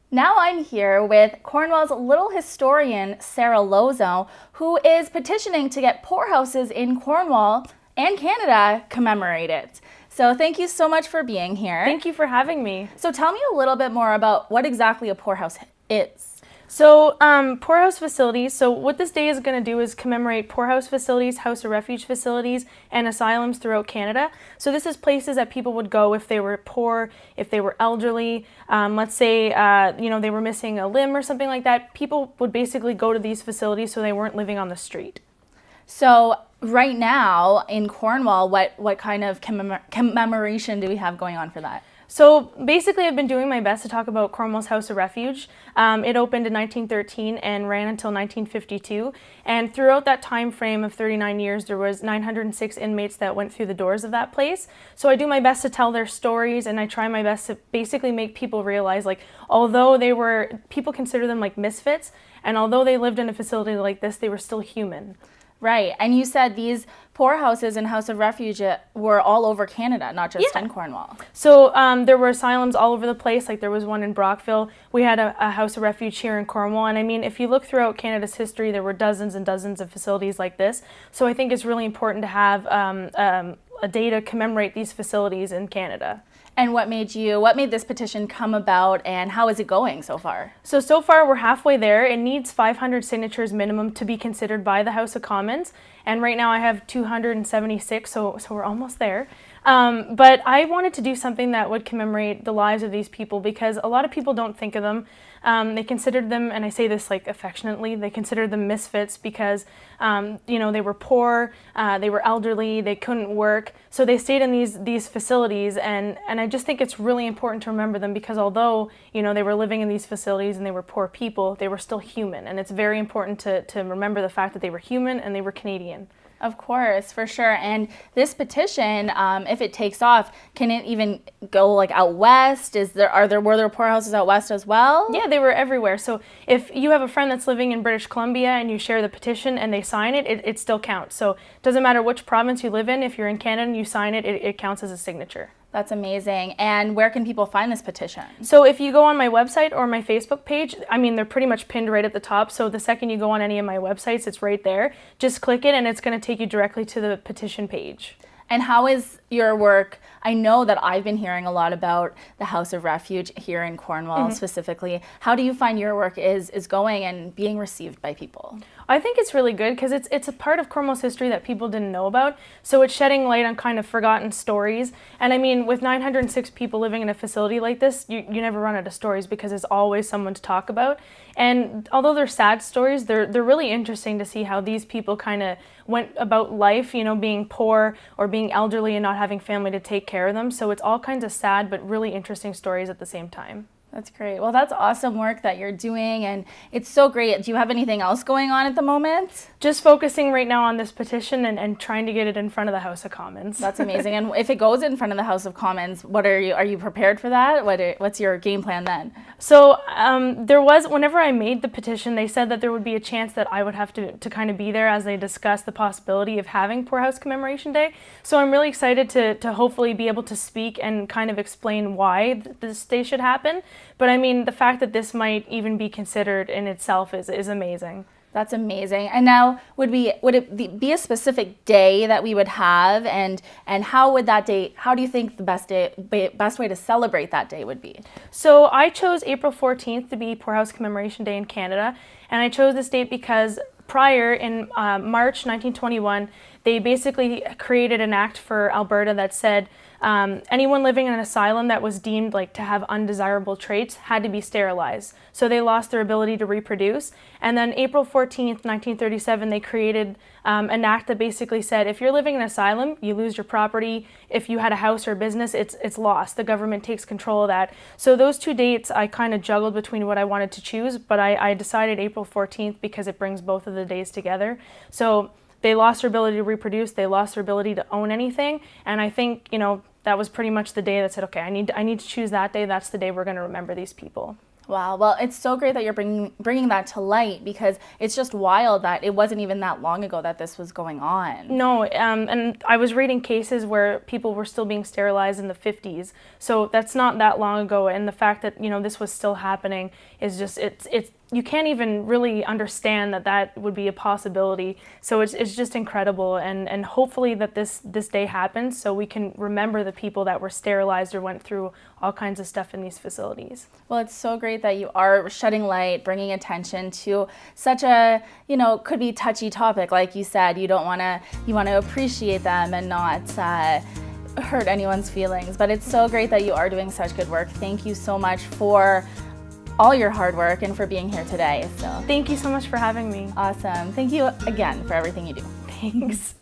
Now I'm here with Cornwall's little historian, SARA LAUZON, who is petitioning to get poorhouses in Cornwall and Canada commemorated. So thank you so much for being here. Thank you for having me. So tell me a little bit more about what exactly a poorhouse is. So poorhouse facilities, so what this day is going to do is commemorate poorhouse facilities, House of Refuge facilities, and asylums throughout Canada. So this is places that people would go if they were poor, if they were elderly, let's say they were missing a limb or something like that. People would basically go to these facilities so they weren't living on the street. So right now in Cornwall, what kind of commemoration do we have going on for that? So basically, I've been doing my best to talk about Cromwell's House of Refuge. It opened in 1913 and ran until 1952. And throughout that time frame of 39 years, there was 906 inmates that went through the doors of that place. So I do my best to tell their stories, and I try my best to basically make people realize, like, although people consider them like misfits, and although they lived in a facility like this, they were still human. Right, and you said these poorhouses and House of Refuge were all over Canada, not just in Cornwall. So there were asylums all over the place, like there was one in Brockville. We had a House of Refuge here in Cornwall, and I mean, if you look throughout Canada's history, there were dozens and dozens of facilities like this. So I think it's really important to have a day to commemorate these facilities in Canada. And what made this petition come about, and how is it going so far? So far we're halfway there. It needs 500 signatures minimum to be considered by the House of Commons. And right now I have 276, so we're almost there. But I wanted to do something that would commemorate the lives of these people, because a lot of people don't think of them. They considered them, and I say this like affectionately, they considered them misfits because they were poor, they were elderly, they couldn't work, so they stayed in these facilities, and I just think it's really important to remember them, because although they were living in these facilities and they were poor people, they were still human, and it's very important to remember the fact that they were human and they were Canadian. Of course, for sure. And this petition, if it takes off, can it even go like out west? Were there poorhouses out west as well? Yeah, they were everywhere. So if you have a friend that's living in British Columbia and you share the petition and they sign it, it still counts. So it doesn't matter which province you live in. If you're in Canada and you sign it, it counts as a signature. That's amazing. And where can people find this petition? So if you go on my website or my Facebook page, I mean, they're pretty much pinned right at the top. So the second you go on any of my websites, it's right there. Just click it and it's going to take you directly to the petition page. And how is your work? I know that I've been hearing a lot about the House of Refuge here in Cornwall specifically. How do you find your work is going and being received by people? I think it's really good because it's a part of Cornwall's history that people didn't know about. So it's shedding light on kind of forgotten stories. And I mean, with 906 people living in a facility like this, you never run out of stories because there's always someone to talk about. And although they're sad stories, they're really interesting to see how these people kind of went about life, being poor or being elderly and not having family to take care of them. So it's all kinds of sad but really interesting stories at the same time. That's great. Well, that's awesome work that you're doing, and it's so great. Do you have anything else going on at the moment? Just focusing right now on this petition and trying to get it in front of the House of Commons. That's amazing. And if it goes in front of the House of Commons, are you prepared for that? What's your game plan then? So whenever I made the petition, they said that there would be a chance that I would have to kind of be there as they discussed the possibility of having Poorhouse Commemoration Day. So I'm really excited to hopefully be able to speak and kind of explain why this day should happen. But I mean, the fact that this might even be considered in itself is amazing. That's amazing. And now, would it be a specific day that we would have, and how do you think the best way to celebrate that day would be? So I chose April 14th to be Poorhouse Commemoration Day in Canada, and I chose this date because prior, in March 1921, they basically created an act for Alberta that said anyone living in an asylum that was deemed to have undesirable traits had to be sterilized. So they lost their ability to reproduce. And then April 14th, 1937, they created an act that basically said if you're living in an asylum, you lose your property. If you had a house or a business, it's lost. The government takes control of that. So those two dates, I kind of juggled between what I wanted to choose, but I decided April 14th because it brings both of the days together. So they lost their ability to reproduce, they lost their ability to own anything, and I think, that was pretty much the day that said, okay, I need to choose that day, that's the day we're going to remember these people. Wow, well, it's so great that you're bringing that to light, because it's just wild that it wasn't even that long ago that this was going on. No, and I was reading cases where people were still being sterilized in the 50s, so that's not that long ago, and the fact that, you know, this was still happening is just, it's you can't even really understand that that would be a possibility. So it's just incredible, and hopefully that this day happens so we can remember the people that were sterilized or went through all kinds of stuff in these facilities. Well, it's so great that you are shedding light, bringing attention to such a, you know, could be touchy topic. Like you said, you want to appreciate them and not hurt anyone's feelings. But it's so great that you are doing such good work. Thank you so much for all your hard work and for being here today. So Thank you so much for having me. awesome. Thank you again for everything you do. Thanks.